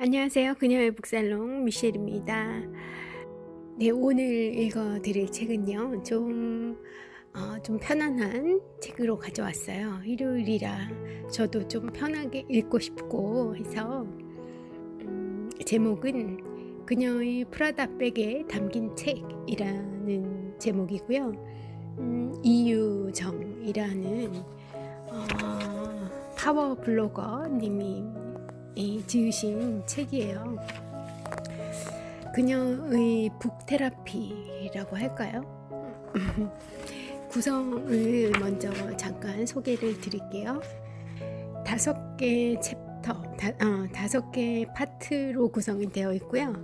안녕하세요. 그녀의 북살롱 미셸입니다. 네, 오늘 읽어드릴 책은요. 좀 편안한 책으로 가져왔어요. 일요일이라 저도 좀 편하게 읽고 싶고 해서 제목은 그녀의 프라다 백에 담긴 책이라는 제목이고요. 이유정이라는 파워 블로거님이 지으신 책이에요. 그녀의 북테라피라고 할까요? 구성을 먼저 잠깐 소개를 드릴게요. 5개 챕터, 5개 파트로 구성이 되어 있고요.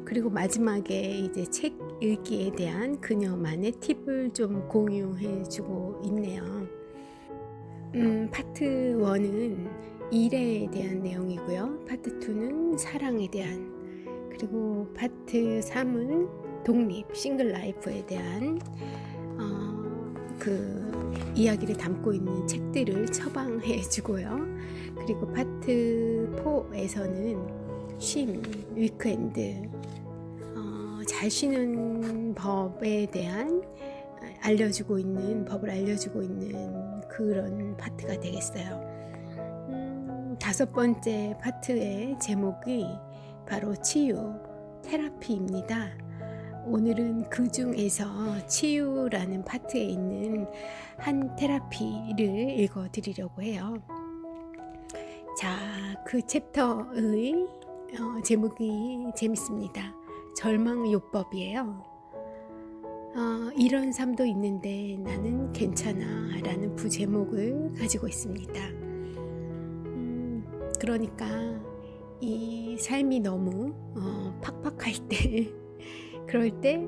그리고 마지막에 이제 책 읽기에 대한 그녀만의 팁을 좀 공유해 주고 있네요. 파트 1은 일에 대한 내용이고요. 파트 2는 사랑에 대한, 그리고 파트 3은 독립, 싱글 라이프에 대한 그 이야기를 담고 있는 책들을 처방해 주고요. 그리고 파트 4에서는 쉼, 위크엔드, 잘 쉬는 법에 대한 법을 알려주고 있는 그런 파트가 되겠어요. 5번째 파트의 제목이 바로 치유, 테라피입니다. 오늘은 그 중에서 치유라는 파트에 있는 한 테라피를 읽어드리려고 해요. 자, 그 챕터의 제목이 재밌습니다. 절망요법이에요. 이런 삶도 있는데 나는 괜찮아 라는 부제목을 가지고 있습니다. 그러니까 이 삶이 너무 팍팍할 때 그럴 때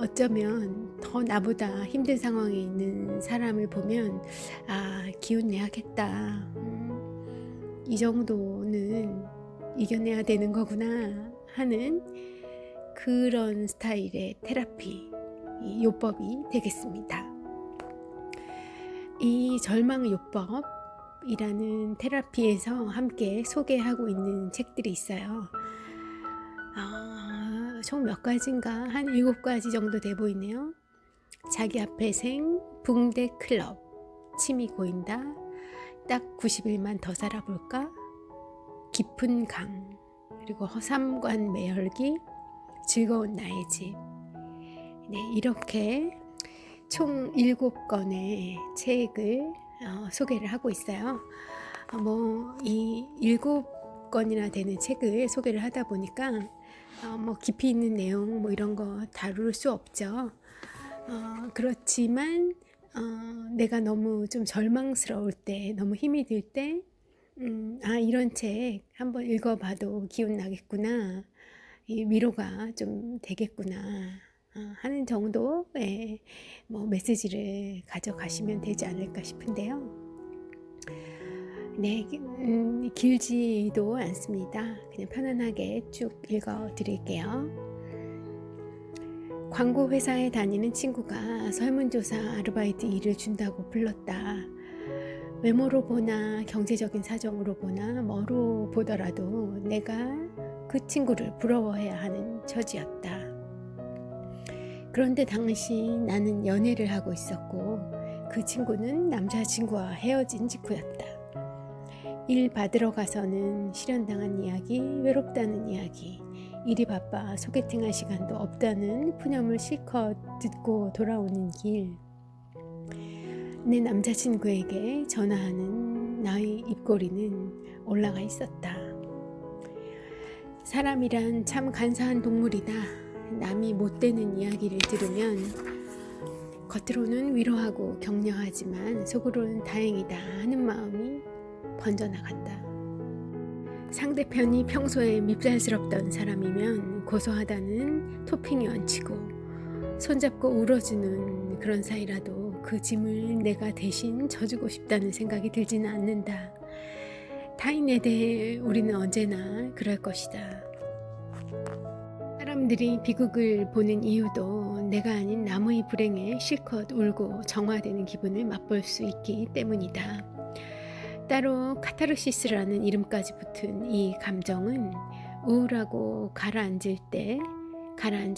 어쩌면 더 나보다 힘든 상황에 있는 사람을 보면 기운 내야겠다, 이 정도는 이겨내야 되는 거구나 하는 그런 스타일의 테라피, 이 요법이 되겠습니다. 이 절망요법이라는 테라피에서 함께 소개하고 있는 책들이 있어요. 총 몇 가지인가? 한 7가지 정도 돼 보이네요. 자기 앞에 생, 붕대 클럽, 침이 고인다, 딱 90일만 더 살아볼까, 깊은 강, 그리고 허삼관 매혈기, 즐거운 나의 집. 네, 이렇게 총 7권의 책을 소개를 하고 있어요. 이 7권이나 되는 책을 소개를 하다 보니까 깊이 있는 내용 이런 거 다룰 수 없죠. 그렇지만 내가 너무 좀 절망스러울 때, 너무 힘이 들 때, 이런 책 한번 읽어봐도 기운 나겠구나, 이 위로가 좀 되겠구나 하는 정도의 메시지를 가져가시면 되지 않을까 싶은데요. 네, 길지도 않습니다. 그냥 편안하게 쭉 읽어 드릴게요. 광고 회사에 다니는 친구가 설문조사 아르바이트 일을 준다고 불렀다. 외모로 보나 경제적인 사정으로 보나 뭐로 보더라도 내가 그 친구를 부러워해야 하는 처지였다. 그런데 당시 나는 연애를 하고 있었고 그 친구는 남자친구와 헤어진 직후였다. 일 받으러 가서는 실현당한 이야기, 외롭다는 이야기, 일이 바빠 소개팅할 시간도 없다는 푸념을 실컷 듣고 돌아오는 길, 내 남자친구에게 전화하는 나의 입꼬리는 올라가 있었다. 사람이란 참 간사한 동물이다. 남이 못되는 이야기를 들으면 겉으로는 위로하고 격려하지만 속으로는 다행이다 하는 마음이 번져나간다. 상대편이 평소에 밉살스럽던 사람이면 고소하다는 토핑이 얹히고 손잡고 울어주는 그런 사이라도 그 짐을 내가 대신 져주고 싶다는 생각이 들지는 않는다. 타인에 대해 우리는 언제나 그럴 것이다. 사람들이 비극을 보는 이유도 내가 아닌 남의 불행에 실컷 울고 정화되는 기분을 맛볼 수 있기 때문이다. 따로 카타르시스라는 이름까지 붙은 이 감정은 우울하고 가라앉아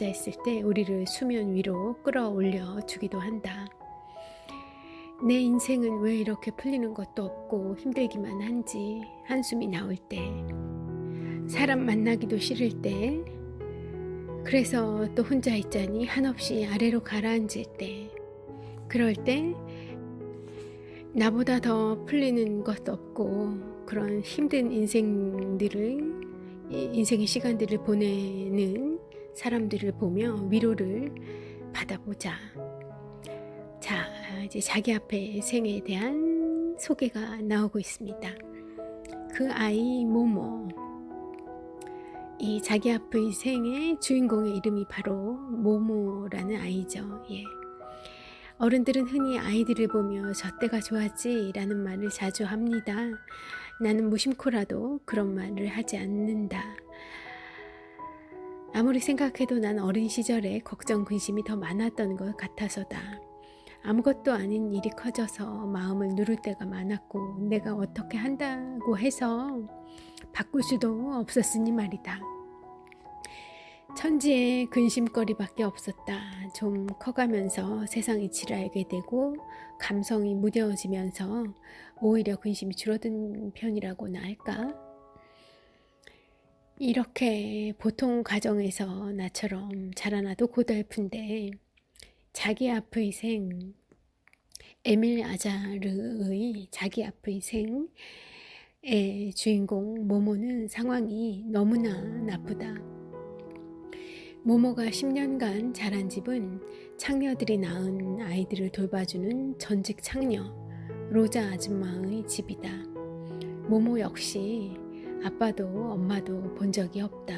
있을 때 우리를 수면 위로 끌어올려 주기도 한다. 내 인생은 왜 이렇게 풀리는 것도 없고 힘들기만 한지 한숨이 나올 때, 사람 만나기도 싫을 때, 그래서 또 혼자 있자니 한없이 아래로 가라앉을 때, 그럴 때 나보다 더 풀리는 것 없고 그런 힘든 인생의 시간들을 보내는 사람들을 보며 위로를 받아보자. 자, 이제 자기 앞에 생에 대한 소개가 나오고 있습니다. 그 아이 모모, 이 자기 앞의 생의 주인공의 이름이 바로 모모라는 아이죠. 예. 어른들은 흔히 아이들을 보며 저 때가 좋았지 라는 말을 자주 합니다. 나는 무심코라도 그런 말을 하지 않는다. 아무리 생각해도 난 어린 시절에 걱정 근심이 더 많았던 것 같아서다. 아무것도 아닌 일이 커져서 마음을 누를 때가 많았고 내가 어떻게 한다고 해서 바꿀 수도 없었으니 말이다. 천지에 근심거리밖에 없었다. 좀 커가면서 세상 이치를 알게 되고 감성이 무뎌지면서 오히려 근심이 줄어든 편이라고나 할까? 이렇게 보통 가정에서 나처럼 자라나도 고달픈데 자기 앞의 생, 에밀 아자르의 자기 앞의 생의 주인공 모모는 상황이 너무나 나쁘다. 모모가 10년간 자란 집은 창녀들이 낳은 아이들을 돌봐주는 전직 창녀 로자 아줌마의 집이다. 모모 역시 아빠도 엄마도 본 적이 없다.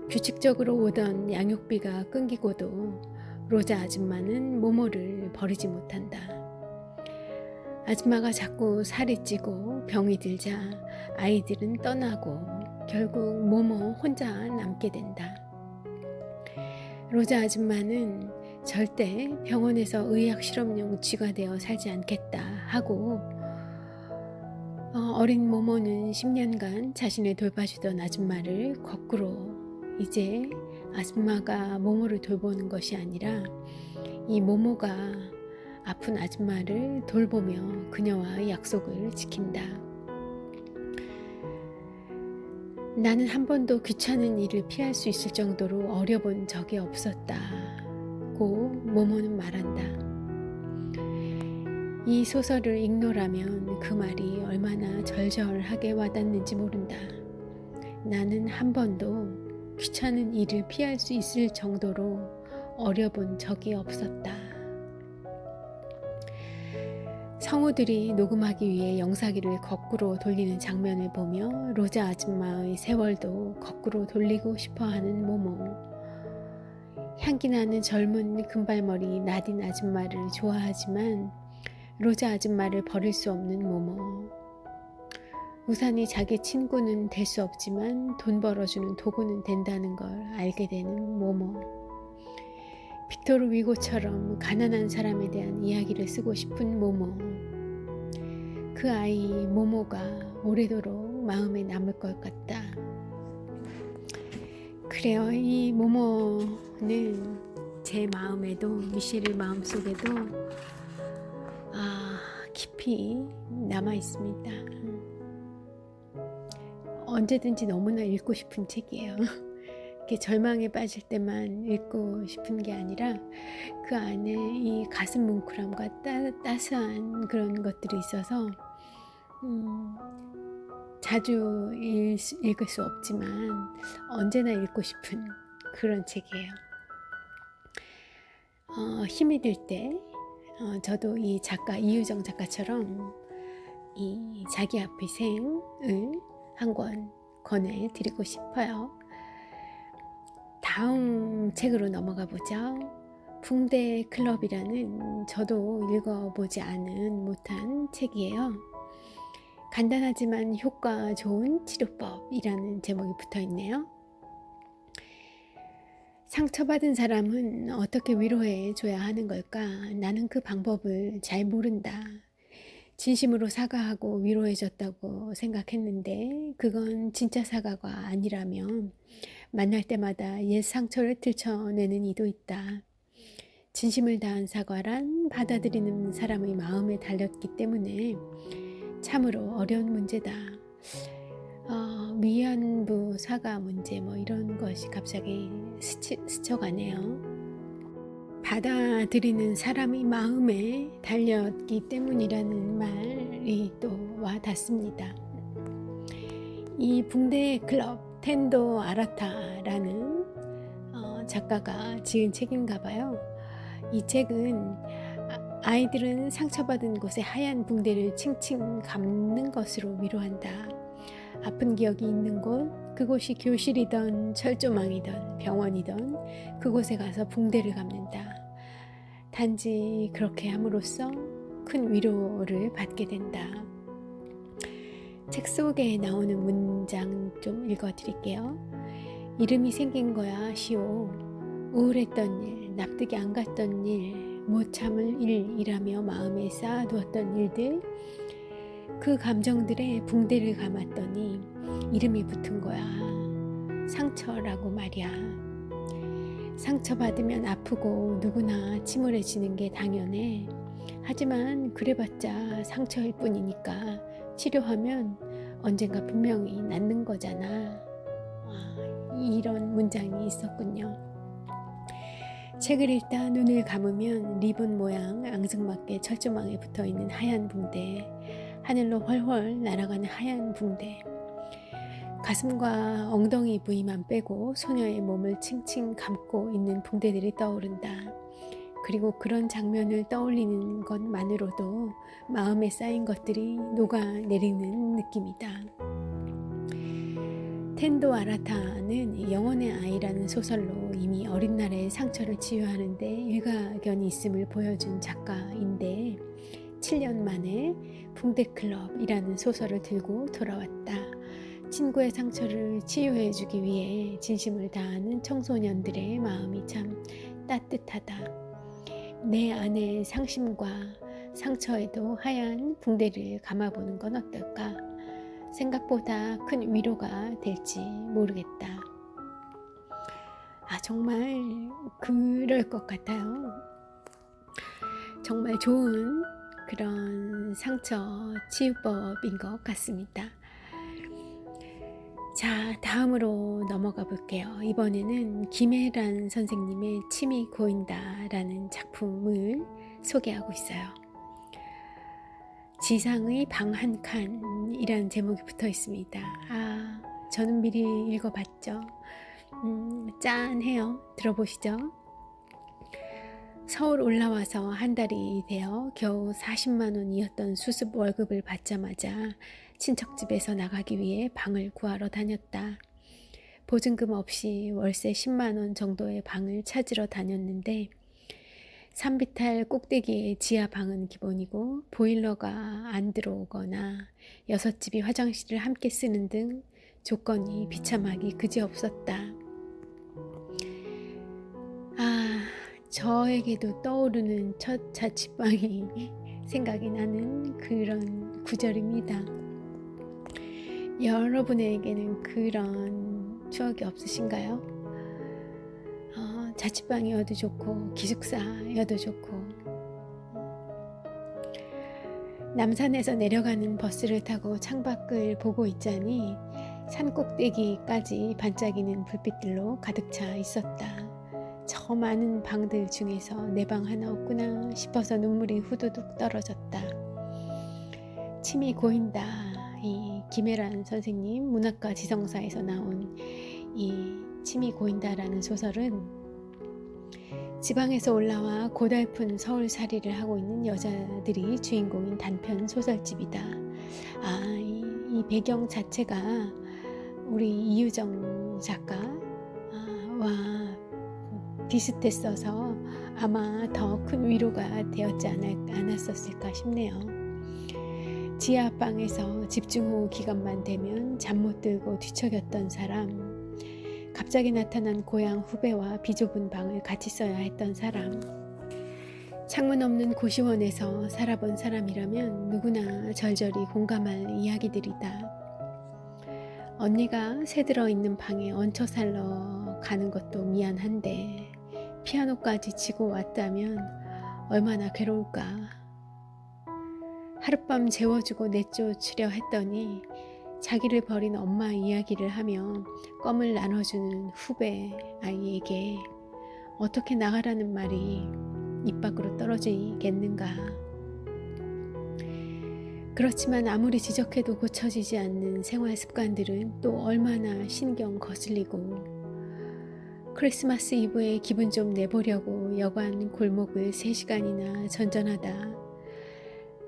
규칙적으로 오던 양육비가 끊기고도 로자 아줌마는 모모를 버리지 못한다. 아줌마가 자꾸 살이 찌고 병이 들자 아이들은 떠나고 결국 모모 혼자 남게 된다. 로자 아줌마는 절대 병원에서 의학 실험용 쥐가 되어 살지 않겠다 하고 어린 모모는 10년간 자신을 돌봐주던 아줌마를 거꾸로 이제 아줌마가 모모를 돌보는 것이 아니라 이 모모가 아픈 아줌마를 돌보며 그녀와의 약속을 지킨다. 나는 한 번도 귀찮은 일을 피할 수 있을 정도로 어려본 적이 없었다고 모모는 말한다. 이 소설을 읽노라면 그 말이 얼마나 절절하게 와닿는지 모른다. 나는 한 번도 귀찮은 일을 피할 수 있을 정도로 어려본 적이 없었다. 성우들이 녹음하기 위해 영사기를 거꾸로 돌리는 장면을 보며 로자 아줌마의 세월도 거꾸로 돌리고 싶어하는 모모. 향기나는 젊은 금발머리 나딘 아줌마를 좋아하지만 로자 아줌마를 버릴 수 없는 모모. 우산이 자기 친구는 될 수 없지만 돈 벌어주는 도구는 된다는 걸 알게 되는 모모. 빅토르 위고처럼 가난한 사람에 대한 이야기를 쓰고 싶은 모모. 그 아이 모모가 오래도록 마음에 남을 것 같다. 그래요. 이 모모는 제 마음에도 미셸의 마음속에도 깊이 남아 있습니다. 언제든지 너무나 읽고 싶은 책이에요. 이렇게 절망에 빠질 때만 읽고 싶은 게 아니라 그 안에 이 가슴 뭉클함과 따스한 그런 것들이 있어서 자주 읽을 수 없지만 언제나 읽고 싶은 그런 책이에요. 힘이 들 때 저도 이 작가 이유정 작가처럼 이 자기 앞의 생을 한 권 권해드리고 싶어요. 다음 책으로 넘어가 보죠. 붕대 클럽이라는 저도 읽어보지 못한 책이에요. 간단하지만 효과 좋은 치료법이라는 제목이 붙어 있네요. 상처받은 사람은 어떻게 위로해 줘야 하는 걸까? 나는 그 방법을 잘 모른다. 진심으로 사과하고 위로해줬다고 생각했는데 그건 진짜 사과가 아니라면 만날 때마다 옛 상처를 들춰내는 이도 있다. 진심을 다한 사과란 받아들이는 사람의 마음에 달렸기 때문에 참으로 어려운 문제다. 위안부 사과 문제 뭐 이런 것이 갑자기 스쳐가네요. 받아들이는 사람의 마음에 달렸기 때문이라는 말이 또 와닿습니다. 이 붕대 클럽 텐도 아라타라는 작가가 지은 책인가 봐요. 이 책은 아이들은 상처받은 곳에 하얀 붕대를 칭칭 감는 것으로 위로한다. 아픈 기억이 있는 곳, 그곳이 교실이든 철조망이든 병원이든 그곳에 가서 붕대를 감는다. 단지 그렇게 함으로써 큰 위로를 받게 된다. 책 속에 나오는 문장 좀 읽어드릴게요. 이름이 생긴 거야 시오. 우울했던 일, 납득이 안 갔던 일, 못 참을 일이라며 마음에 쌓아두었던 일들, 그 감정들에 붕대를 감았더니 이름이 붙은 거야. 상처라고 말이야. 상처받으면 아프고 누구나 침울해지는 게 당연해. 하지만 그래봤자 상처일 뿐이니까 치료하면 언젠가 분명히 낫는 거잖아. 이런 문장이 있었군요. 책을 읽다 눈을 감으면 리본 모양 앙증맞게 철조망에 붙어있는 하얀 붕대, 하늘로 훨훨 날아가는 하얀 붕대, 가슴과 엉덩이 부위만 빼고 소녀의 몸을 칭칭 감고 있는 붕대들이 떠오른다. 그리고 그런 장면을 떠올리는 것만으로도 마음에 쌓인 것들이 녹아내리는 느낌이다. 텐도 아라타는 영혼의 아이라는 소설로 이미 어린 날의 상처를 치유하는 데 일가견이 있음을 보여준 작가인데 7년 만에 붕대클럽이라는 소설을 들고 돌아왔다. 친구의 상처를 치유해주기 위해 진심을 다하는 청소년들의 마음이 참 따뜻하다. 내 안의 상심과 상처에도 하얀 붕대를 감아보는 건 어떨까? 생각보다 큰 위로가 될지 모르겠다. 정말 그럴 것 같아요. 정말 좋은 그런 상처 치유법인 것 같습니다. 자, 다음으로 넘어가 볼게요. 이번에는 김혜란 선생님의 침이 고인다라는 작품을 소개하고 있어요. 지상의 방 한 칸이라는 제목이 붙어 있습니다. 저는 미리 읽어봤죠. 짠해요. 들어보시죠. 서울 올라와서 한 달이 되어 겨우 40만 원이었던 수습 월급을 받자마자 친척집에서 나가기 위해 방을 구하러 다녔다. 보증금 없이 월세 10만 원 정도의 방을 찾으러 다녔는데 산비탈 꼭대기의 지하 방은 기본이고 보일러가 안 들어오거나 6집이 화장실을 함께 쓰는 등 조건이 비참하기 그지없었다. 저에게도 떠오르는 첫 자취방이 생각이 나는 그런 구절입니다. 여러분에게는 그런 추억이 없으신가요? 자취방이어도 좋고 기숙사여도 좋고 남산에서 내려가는 버스를 타고 창밖을 보고 있자니 산 꼭대기까지 반짝이는 불빛들로 가득 차 있었다. 저 많은 방들 중에서 내 방 하나 없구나 싶어서 눈물이 후두둑 떨어졌다. 침이 고인다. 이 김혜란 선생님 문학과 지성사에서 나온 이 침이 고인다라는 소설은 지방에서 올라와 고달픈 서울살이를 하고 있는 여자들이 주인공인 단편 소설집이다. 이 배경 자체가 우리 이유정 작가와 비슷했어서 아마 더 큰 위로가 되었지 않았었을까 싶네요. 지하방에서 집중호우 기간만 되면 잠 못 들고 뒤척였던 사람, 갑자기 나타난 고향 후배와 비좁은 방을 같이 써야 했던 사람, 창문 없는 고시원에서 살아본 사람이라면 누구나 절절히 공감할 이야기들이다. 언니가 새들어 있는 방에 얹혀 살러 가는 것도 미안한데 피아노까지 치고 왔다면 얼마나 괴로울까. 하룻밤 재워주고 내쫓으려 했더니 자기를 버린 엄마 이야기를 하며 껌을 나눠주는 후배 아이에게 어떻게 나가라는 말이 입 밖으로 떨어지겠는가. 그렇지만 아무리 지적해도 고쳐지지 않는 생활 습관들은 또 얼마나 신경 거슬리고, 크리스마스 이브에 기분 좀 내보려고 여관 골목을 3시간이나 전전하다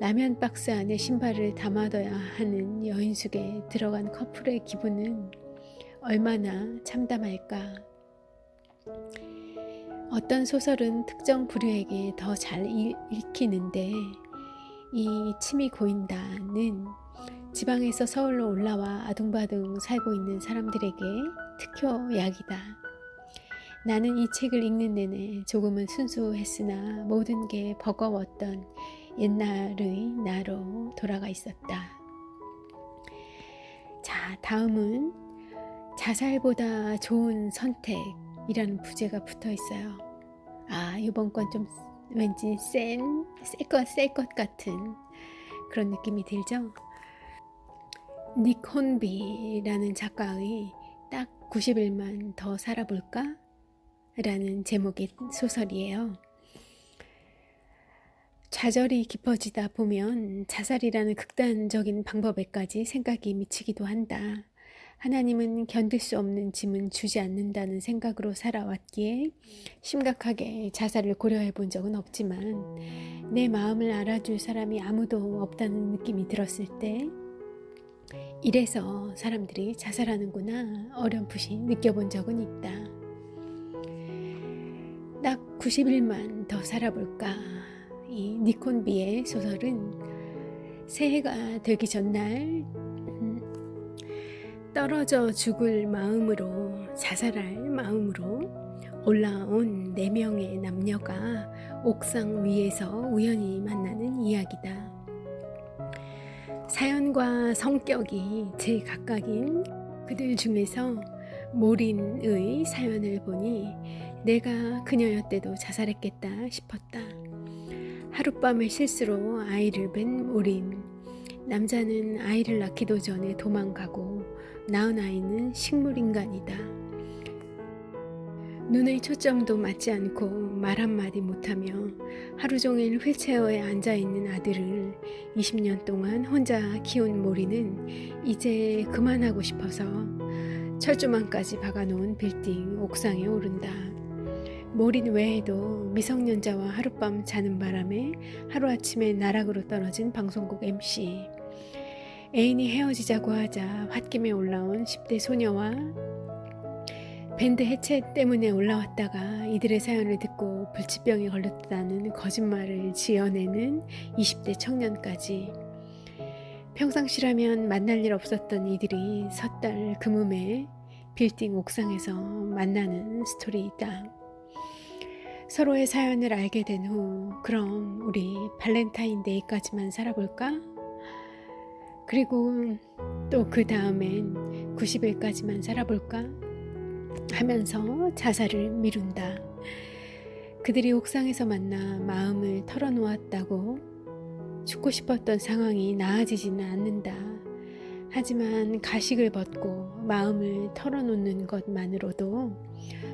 라면 박스 안에 신발을 담아둬야 하는 여인숙에 들어간 커플의 기분은 얼마나 참담할까. 어떤 소설은 특정 부류에게 더 잘 읽히는데 이 침이 고인다는 지방에서 서울로 올라와 아둥바둥 살고 있는 사람들에게 특효약이다. 나는 이 책을 읽는 내내 조금은 순수했으나 모든 게 버거웠던 옛날의 나로 돌아가 있었다. 자, 다음은 자살보다 좋은 선택이라는 부제가 붙어 있어요. 이번 건 좀 왠지 셀 것 같은 그런 느낌이 들죠? 닉 혼비라는 작가의 딱 90일만 더 살아볼까? 라는 제목의 소설이에요. 좌절이 깊어지다 보면 자살이라는 극단적인 방법에까지 생각이 미치기도 한다. 하나님은 견딜 수 없는 짐은 주지 않는다는 생각으로 살아왔기에 심각하게 자살을 고려해 본 적은 없지만 내 마음을 알아줄 사람이 아무도 없다는 느낌이 들었을 때 이래서 사람들이 자살하는구나 어렴풋이 느껴본 적은 있다. 딱 90일만 더 살아볼까. 이 니콘비의 소설은 새해가 되기 전날 떨어져 죽을 마음으로 자살할 마음으로 올라온 4명의 남녀가 옥상 위에서 우연히 만나는 이야기다. 사연과 성격이 제각각인 그들 중에서 모린의 사연을 보니 내가 그녀였대도 자살했겠다 싶었다. 하룻밤의 실수로 아이를 뵌 모린. 남자는 아이를 낳기도 전에 도망가고 낳은 아이는 식물인간이다. 눈의 초점도 맞지 않고 말 한마디 못하며 하루 종일 휠체어에 앉아있는 아들을 20년 동안 혼자 키운 모리는 이제 그만하고 싶어서 철조망까지 박아놓은 빌딩 옥상에 오른다. 모린 외에도 미성년자와 하룻밤 자는 바람에 하루아침에 나락으로 떨어진 방송국 MC, 애인이 헤어지자고 하자 홧김에 올라온 10대 소녀와 밴드 해체 때문에 올라왔다가 이들의 사연을 듣고 불치병에 걸렸다는 거짓말을 지어내는 20대 청년까지, 평상시라면 만날 일 없었던 이들이 섣달 금음에 빌딩 옥상에서 만나는 스토리이다. 서로의 사연을 알게 된 후 그럼 우리 발렌타인데이까지만 살아볼까? 그리고 또 그 다음엔 90일까지만 살아볼까? 하면서 자살을 미룬다. 그들이 옥상에서 만나 마음을 털어놓았다고 죽고 싶었던 상황이 나아지지는 않는다. 하지만 가식을 벗고 마음을 털어놓는 것만으로도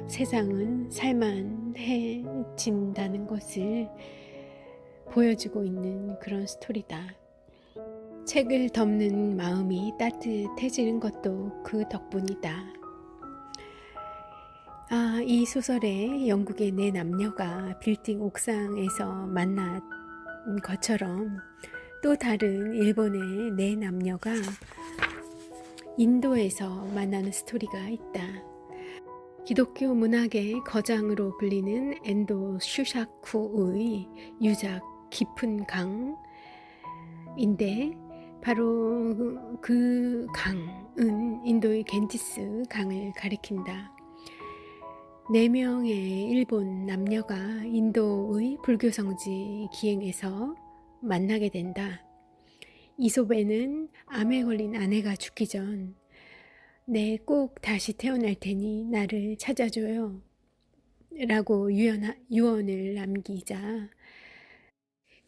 세상은 살만해진다는 것을 보여주고 있는 그런 스토리다. 책을 덮는 마음이 따뜻해지는 것도 그 덕분이다. 이 소설에 영국의 4남녀가 빌딩 옥상에서 만난 것처럼 또 다른 일본의 4남녀가 인도에서 만나는 스토리가 있다. 기독교 문학의 거장으로 불리는 엔도 슈샤쿠의 유작 깊은 강인데 바로 그 강은 인도의 겐지스 강을 가리킨다. 4명의 일본 남녀가 인도의 불교 성지 기행에서 만나게 된다. 이솝에는 암에 걸린 아내가 죽기 전 네, 꼭 다시 태어날 테니 나를 찾아줘요 라고 유언을 남기자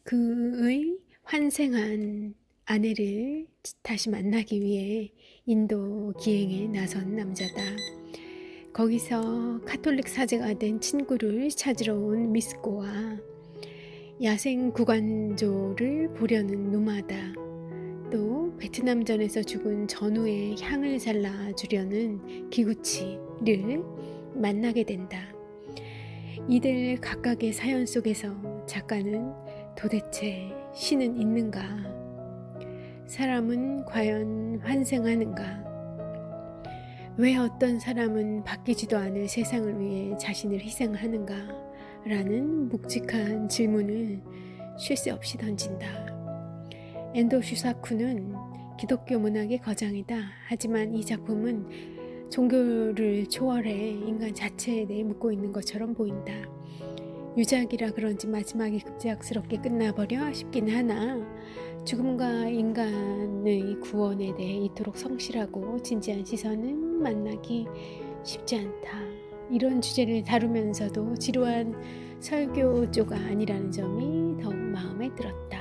그의 환생한 아내를 다시 만나기 위해 인도 기행에 나선 남자다. 거기서 카톨릭 사제가 된 친구를 찾으러 온 미스코와 야생 구간조를 보려는 누마다, 또 베트남전에서 죽은 전우의 향을 잘라주려는 기구치를 만나게 된다. 이들 각각의 사연 속에서 작가는 도대체 신은 있는가? 사람은 과연 환생하는가? 왜 어떤 사람은 바뀌지도 않을 세상을 위해 자신을 희생하는가? 라는 묵직한 질문을 쉴 새 없이 던진다. 엔도 슈사쿠는 기독교 문학의 거장이다. 하지만 이 작품은 종교를 초월해 인간 자체에 대해 묻고 있는 것처럼 보인다. 유작이라 그런지 마지막이 급작스럽게 끝나버려 싶긴 하나 죽음과 인간의 구원에 대해 이토록 성실하고 진지한 시선은 만나기 쉽지 않다. 이런 주제를 다루면서도 지루한 설교조가 아니라는 점이 더욱 마음에 들었다.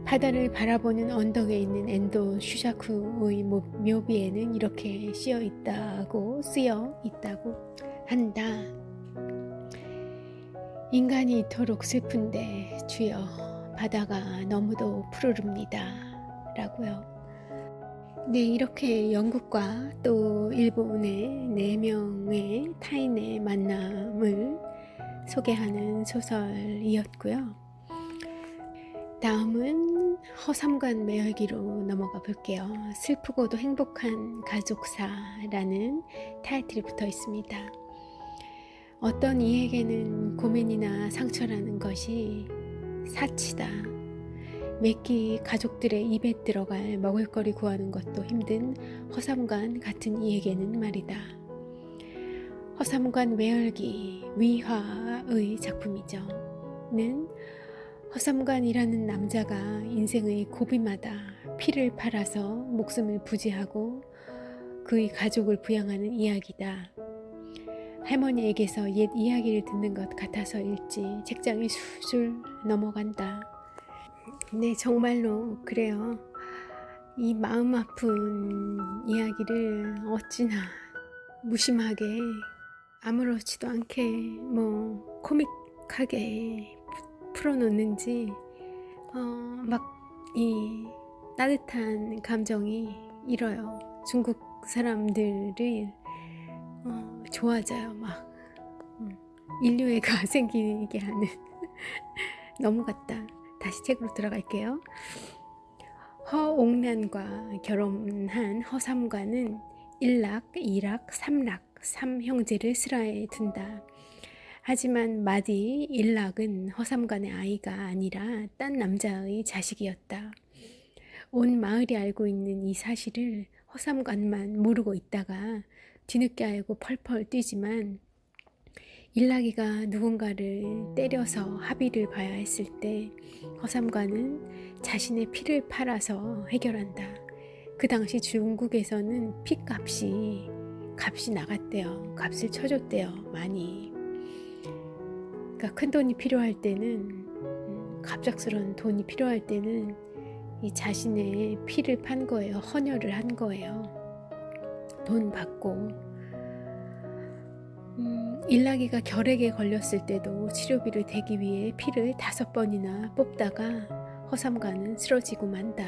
바다를 바라보는 언덕에 있는 엔도 슈샤쿠의 묘비에는 이렇게 쓰여 있다고 한다. 인간이 이토록 슬픈데 주여 바다가 너무도 푸르릅니다 라고요. 네, 이렇게 영국과 또 일본의 4명의 타인의 만남을 소개하는 소설이었고요. 다음은 허삼관 매열기로 넘어가 볼게요. 슬프고도 행복한 가족사라는 타이틀이 붙어 있습니다. 어떤 이에게는 고민이나 상처라는 것이 사치다. 매끼 가족들의 입에 들어갈 먹을거리 구하는 것도 힘든 허삼관 같은 이에게는 말이다. 허삼관 매열기 위화의 작품이죠. 는 허삼관이라는 남자가 인생의 고비마다 피를 팔아서 목숨을 부지하고 그의 가족을 부양하는 이야기다. 할머니에게서 옛 이야기를 듣는 것 같아서일지 책장이 술술 넘어간다. 네, 정말로 그래요. 이 마음 아픈 이야기를 어찌나 무심하게 아무렇지도 않게 코믹하게 풀어놓는지 막 이 따뜻한 감정이 일어요. 중국 사람들을 좋아져요. 막 인류애가 생기게 하는 넘어갔다. 다시 책으로 들어갈게요. 허옥란과 결혼한 허삼관은 일락, 이락, 삼락, 3형제를 슬하에 둔다. 하지만 마디 일락은 허삼관의 아이가 아니라 딴 남자의 자식이었다. 온 마을이 알고 있는 이 사실을 허삼관만 모르고 있다가 뒤늦게 알고 펄펄 뛰지만 일락이가 누군가를 때려서 합의를 봐야 했을 때 허삼관은 자신의 피를 팔아서 해결한다. 그 당시 중국에서는 피값이 나갔대요. 값을 쳐줬대요. 많이. 그러니까 큰 돈이 필요할 때는 갑작스러운 돈이 필요할 때는 이 자신의 피를 판 거예요. 헌혈을 한 거예요. 돈 받고. 일락이가 결핵에 걸렸을 때도 치료비를 대기 위해 피를 5번이나 뽑다가 허삼관은 쓰러지고 만다.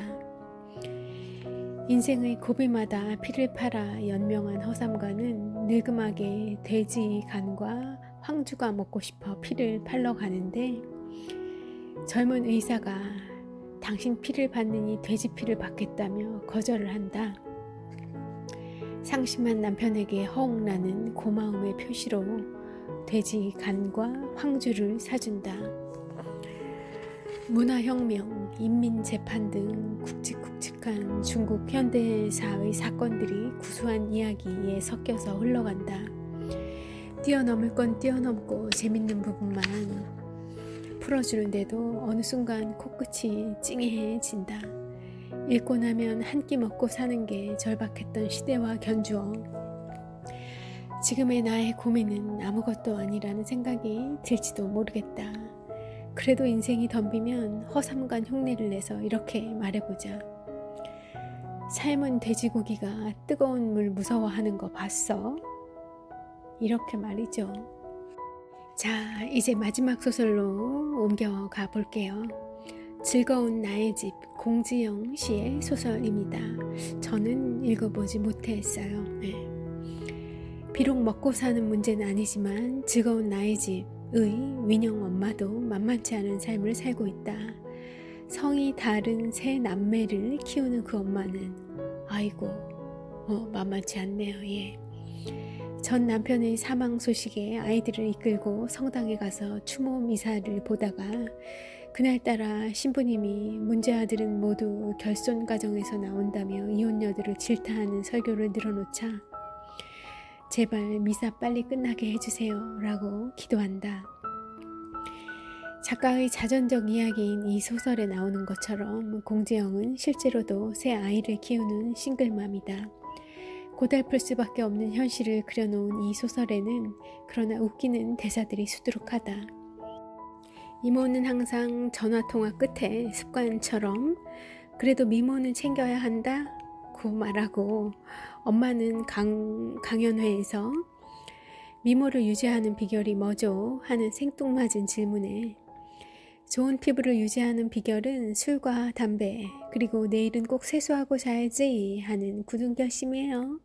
인생의 고비마다 피를 팔아 연명한 허삼관은 늙음하게 돼지 간과 황주가 먹고 싶어 피를 팔러 가는데 젊은 의사가 당신 피를 받느니 돼지 피를 받겠다며 거절을 한다. 상심한 남편에게 허옥란은 고마움의 표시로 돼지 간과 황주를 사준다. 문화혁명, 인민재판 등 굵직굵직한 중국 현대사의 사건들이 구수한 이야기에 섞여서 흘러간다. 뛰어넘을 건 뛰어넘고 재밌는 부분만 풀어주는데도 어느 순간 코끝이 찡해진다. 읽고 나면 한 끼 먹고 사는 게 절박했던 시대와 견주어 지금의 나의 고민은 아무것도 아니라는 생각이 들지도 모르겠다. 그래도 인생이 덤비면 허삼간 흉내를 내서 이렇게 말해보자. 삶은 돼지고기가 뜨거운 물 무서워하는 거 봤어? 이렇게 말이죠. 자, 이제 마지막 소설로 옮겨가 볼게요. 즐거운 나의 집, 공지영 씨의 소설입니다. 저는 읽어보지 못했어요. 네. 비록 먹고 사는 문제는 아니지만 즐거운 나의 집의 윈영 엄마도 만만치 않은 삶을 살고 있다. 성이 다른 세 남매를 키우는 그 엄마는 아이고 만만치 않네요. 예. 전 남편의 사망 소식에 아이들을 이끌고 성당에 가서 추모 미사를 보다가 그날따라 신부님이 문제 아들은 모두 결손 가정에서 나온다며 이혼녀들을 질타하는 설교를 늘어놓자 제발 미사 빨리 끝나게 해주세요 라고 기도한다. 작가의 자전적 이야기인 이 소설에 나오는 것처럼 공지영은 실제로도 새 아이를 키우는 싱글맘이다. 고달플 수밖에 없는 현실을 그려놓은 이 소설에는 그러나 웃기는 대사들이 수두룩하다. 이모는 항상 전화통화 끝에 습관처럼 그래도 미모는 챙겨야 한다고 말하고 엄마는 강연회에서 미모를 유지하는 비결이 뭐죠? 하는 생뚱맞은 질문에 좋은 피부를 유지하는 비결은 술과 담배 그리고 내일은 꼭 세수하고 자야지 하는 굳은 결심이에요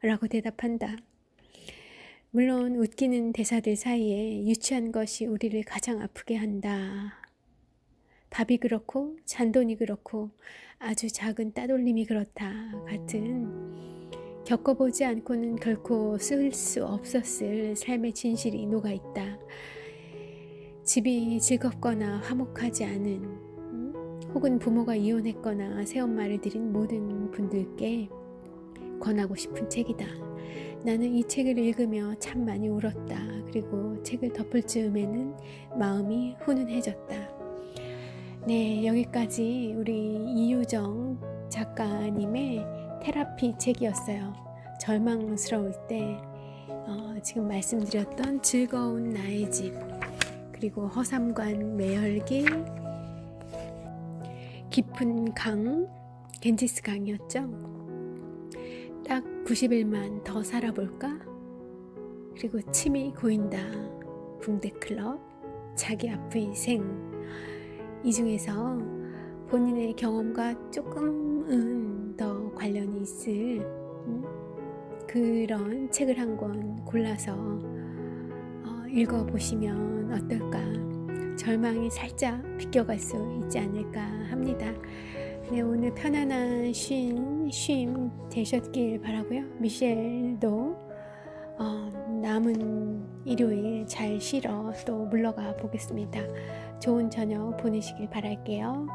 라고 대답한다. 물론 웃기는 대사들 사이에 유치한 것이 우리를 가장 아프게 한다. 밥이 그렇고 잔돈이 그렇고 아주 작은 따돌림이 그렇다 같은 겪어보지 않고는 결코 쓸 수 없었을 삶의 진실이 녹아있다. 집이 즐겁거나 화목하지 않은 혹은 부모가 이혼했거나 새엄마를 들인 모든 분들께 권하고 싶은 책이다. 나는 이 책을 읽으며 참 많이 울었다. 그리고 책을 덮을 즈음에는 마음이 훈훈해졌다. 네, 여기까지 우리 이유정 작가님의 테라피 책이었어요. 절망스러울 때 지금 말씀드렸던 즐거운 나의 집 그리고 허삼관 매열기 깊은 강 겐지스 강이었죠. 딱 90일만 더 살아볼까? 그리고 침이 고인다 붕대클럽 자기 앞의 생 이 중에서 본인의 경험과 조금은 더 관련이 있을 그런 책을 한 권 골라서 읽어보시면 어떨까 절망이 살짝 비껴갈 수 있지 않을까 합니다. 네, 오늘 편안한 쉼 되셨길 바라고요. 미셸도 남은 일요일 잘 쉬러 또 물러가 보겠습니다. 좋은 저녁 보내시길 바랄게요.